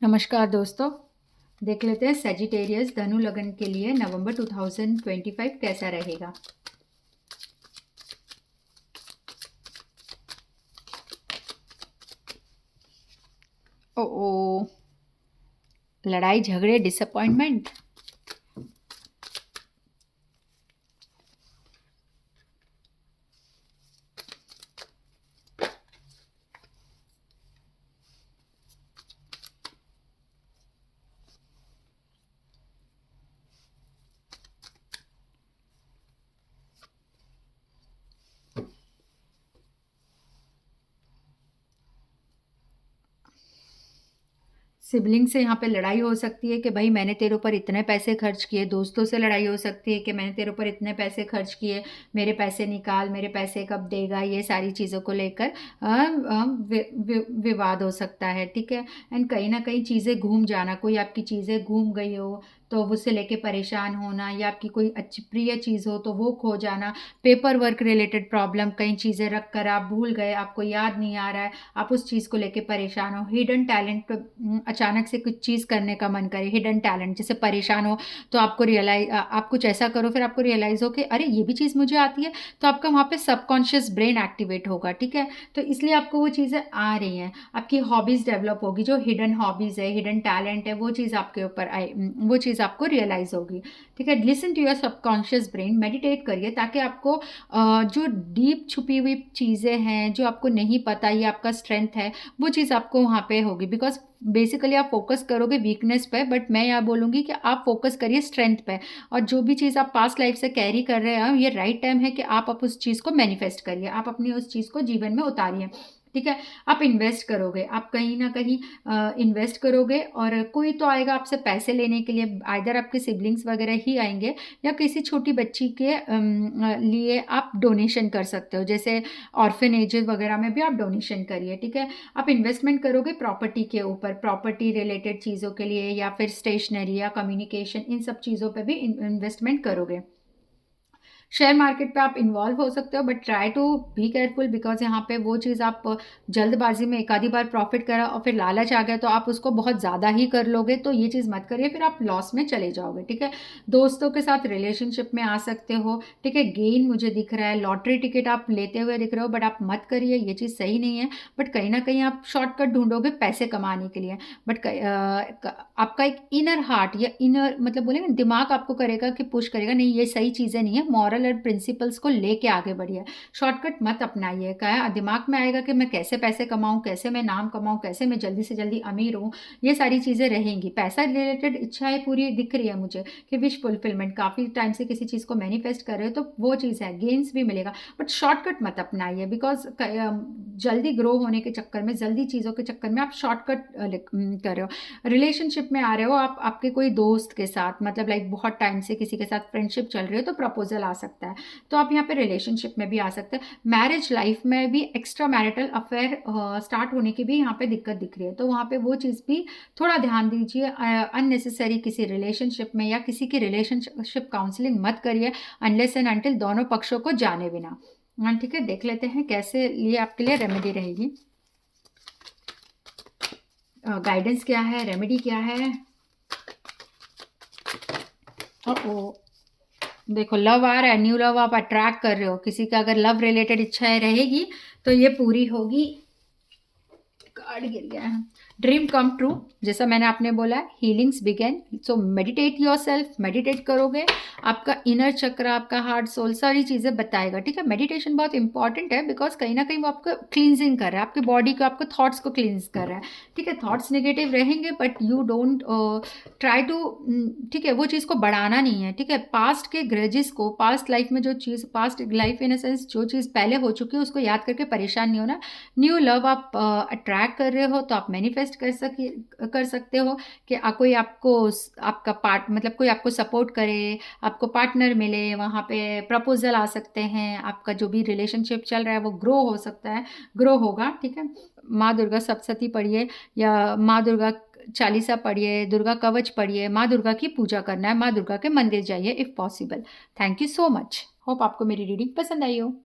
नमस्कार दोस्तों। देख लेते हैं सजिटेरियस धनु लगन के लिए नवंबर 2025 कैसा रहेगा। ओ लड़ाई झगड़े डिसअपॉइंटमेंट। सिबलिंग से यहाँ पे लड़ाई हो सकती है कि भाई मैंने तेरे ऊपर इतने पैसे खर्च किए। दोस्तों से लड़ाई हो सकती है कि मैंने तेरे ऊपर इतने पैसे खर्च किए, मेरे पैसे निकाल, मेरे पैसे कब देगा। ये सारी चीज़ों को लेकर विवाद हो सकता है। ठीक है। एंड कहीं ना कहीं चीज़ें घूम जाना, कोई आपकी चीज़ें घूम गई हो तो उससे लेके परेशान होना, या आपकी कोई अच्छी प्रिय चीज़ हो तो वो खो जाना। पेपर वर्क रिलेटेड प्रॉब्लम, कई चीज़ें रख कर आप भूल गए, आपको याद नहीं आ रहा है, आप उस चीज़ को लेके परेशान हो। हिडन टैलेंट, अचानक से कुछ चीज़ करने का मन करे, हिडन टैलेंट, जैसे परेशान हो तो आपको आप कुछ ऐसा करो, फिर आपको रियलाइज़ हो कि अरे ये भी चीज़ मुझे आती है, तो आपका वहाँ पे सबकॉन्शियस ब्रेन एक्टिवेट होगा। ठीक है। तो इसलिए आपको वो चीज़ें आ रही हैं, आपकी हॉबीज़ डेवलप होगी, जो हिडन हॉबीज़ है, हिडन टैलेंट है, वो चीज़ आपके ऊपर आए, वो चीज़ आपको रियलाइज़ होगी। ठीक है। Listen to your subconscious brain, meditate करिए ताकि आपको जो डीप छुपी हुई चीज़ें हैं, जो आपको नहीं पता, ये आपका स्ट्रेंथ है, वो चीज़ आपको वहाँ पे होगी। बिकॉज बेसिकली आप फोकस करोगे वीकनेस पे, बट मैं यहाँ बोलूँगी कि आप फोकस करिए स्ट्रेंथ पे। और जो भी चीज़ आप पास्ट लाइफ से कैरी कर रहे हैं, ये राइट टाइम है कि आप उस चीज़ को मैनिफेस्ट करिए, आप अपनी उस चीज़ को जीवन में उतारिए। ठीक है। आप इन्वेस्ट करोगे, आप कहीं ना कहीं इन्वेस्ट करोगे, और कोई तो आएगा आपसे पैसे लेने के लिए, आइदर आपके सिबलिंग्स वगैरह ही आएंगे, या किसी छोटी बच्ची के लिए आप डोनेशन कर सकते हो। जैसे ऑर्फनेजेस वगैरह में भी आप डोनेशन करिए। ठीक है। आप इन्वेस्टमेंट करोगे प्रॉपर्टी के ऊपर, प्रॉपर्टी रिलेटेड चीज़ों के लिए, या फिर स्टेशनरी या कम्युनिकेशन, इन सब चीज़ों पे भी इन्वेस्टमेंट करोगे। शेयर मार्केट पे आप इन्वॉल्व हो सकते हो, but try to be careful, because यहाँ पे वो चीज़ आप जल्दबाजी में एक आधी बार प्रॉफिट करा और फिर लालच आ गया तो आप उसको बहुत ज़्यादा ही कर लोगे, तो ये चीज़ मत करिए, फिर आप लॉस में चले जाओगे। ठीक है। दोस्तों के साथ रिलेशनशिप में आ सकते हो। ठीक है। गेन मुझे दिख रहा है, लॉटरी टिकट आप लेते हुए दिख रहे हो, बट आप मत करिए, ये चीज़ सही नहीं है। बट कहीं ना कहीं आप शॉर्टकट ढूंढोगे पैसे कमाने के लिए, बट आपका एक इनर हार्ट या इनर मतलब बोलेंगे दिमाग आपको करेगा कि पुश करेगा, नहीं ये सही चीज़ें नहीं है, मॉरल और प्रिंसिपल्स को लेके आगे बढ़िए, शॉर्टकट मत अपनाइए। क्या दिमाग में आएगा कि मैं कैसे पैसे कमाऊं, कैसे मैं नाम कमाऊं, कैसे मैं जल्दी से जल्दी अमीर हूं, ये सारी चीज़ें रहेंगी। पैसा रिलेटेड इच्छाएं पूरी दिख रही है मुझे कि विश फुलफिलमेंट, काफ़ी टाइम से किसी चीज़ को मैनिफेस्ट कर रहे हो तो वो चीज़ है, गेन्स भी मिलेगा, बट शॉर्टकट मत अपनाइए। बिकॉज जल्दी ग्रो होने के चक्कर में, जल्दी चीज़ों के चक्कर में आप शॉर्टकट कर रहे हो। रिलेशनशिप में आ रहे हो आप, आपके कोई दोस्त के साथ, मतलब लाइक बहुत टाइम से किसी के साथ फ्रेंडशिप चल रही हो तो प्रपोजल आ सकता है, तो आप यहाँ पे रिलेशनशिप में भी आ सकते हैं। मैरिज लाइफ में भी एक्स्ट्रा मैरिटल अफेयर स्टार्ट होने की भी यहाँ पे दिक्कत दिख रही है, तो वहाँ पे वो चीज़ भी थोड़ा ध्यान दीजिए। अननेसेसरी किसी रिलेशनशिप में या किसी की रिलेशनशिप काउंसलिंग मत करिए अनलेस एंड अनटिल दोनों पक्षों को जाने बिना। हाँ, ठीक है। देख लेते हैं कैसे लिए आपके लिए रेमेडी रहेगी, गाइडेंस क्या है, रेमेडी क्या है। ओ देखो लव आ रहा है, न्यू लव आप अट्रैक्ट कर रहे हो, किसी का अगर लव रिलेटेड इच्छाएं रहेगी तो ये पूरी होगी। कार्ड गिर गया है। ड्रीम कम ट्रू, जैसा मैंने आपने बोला, हीलिंग्स बिगेन। सो मेडिटेट योरसेल्फ, मेडिटेट करोगे, आपका इनर चक्र, आपका हार्ट, सोल, सारी चीज़ें बताएगा। ठीक है। मेडिटेशन बहुत इंपॉर्टेंट है, बिकॉज कहीं ना कहीं वो आपको क्लींजिंग कर रहा है, आपकी बॉडी को, आपको थॉट्स को क्लींज कर रहा है। ठीक है। थॉट्स नेगेटिव रहेंगे but you don't try to, ठीक है, वो चीज़ को बढ़ाना नहीं है। ठीक है। पास्ट के ग्रजेस को, पास्ट लाइफ में जो चीज़, पास्ट लाइफ इन सेंस जो चीज़ पहले हो चुकी है उसको याद करके परेशान नहीं होना। न्यू लव आप अट्रैक्ट कर रहे हो तो आप मैनिफेस्ट कर सकते हो कि कोई आपको, आपका पार्ट मतलब कोई आपको सपोर्ट करे, आपको पार्टनर मिले, वहाँ पे प्रपोजल आ सकते हैं, आपका जो भी रिलेशनशिप चल रहा है वो ग्रो हो सकता है, ग्रो होगा। ठीक है। माँ दुर्गा सप्तशती पढ़िए, या माँ दुर्गा चालीसा पढ़िए, दुर्गा कवच पढ़िए, माँ दुर्गा की पूजा करना है, माँ दुर्गा के मंदिर जाइए if possible. Thank you so much. Hope आपको मेरी रीडिंग पसंद आई हो।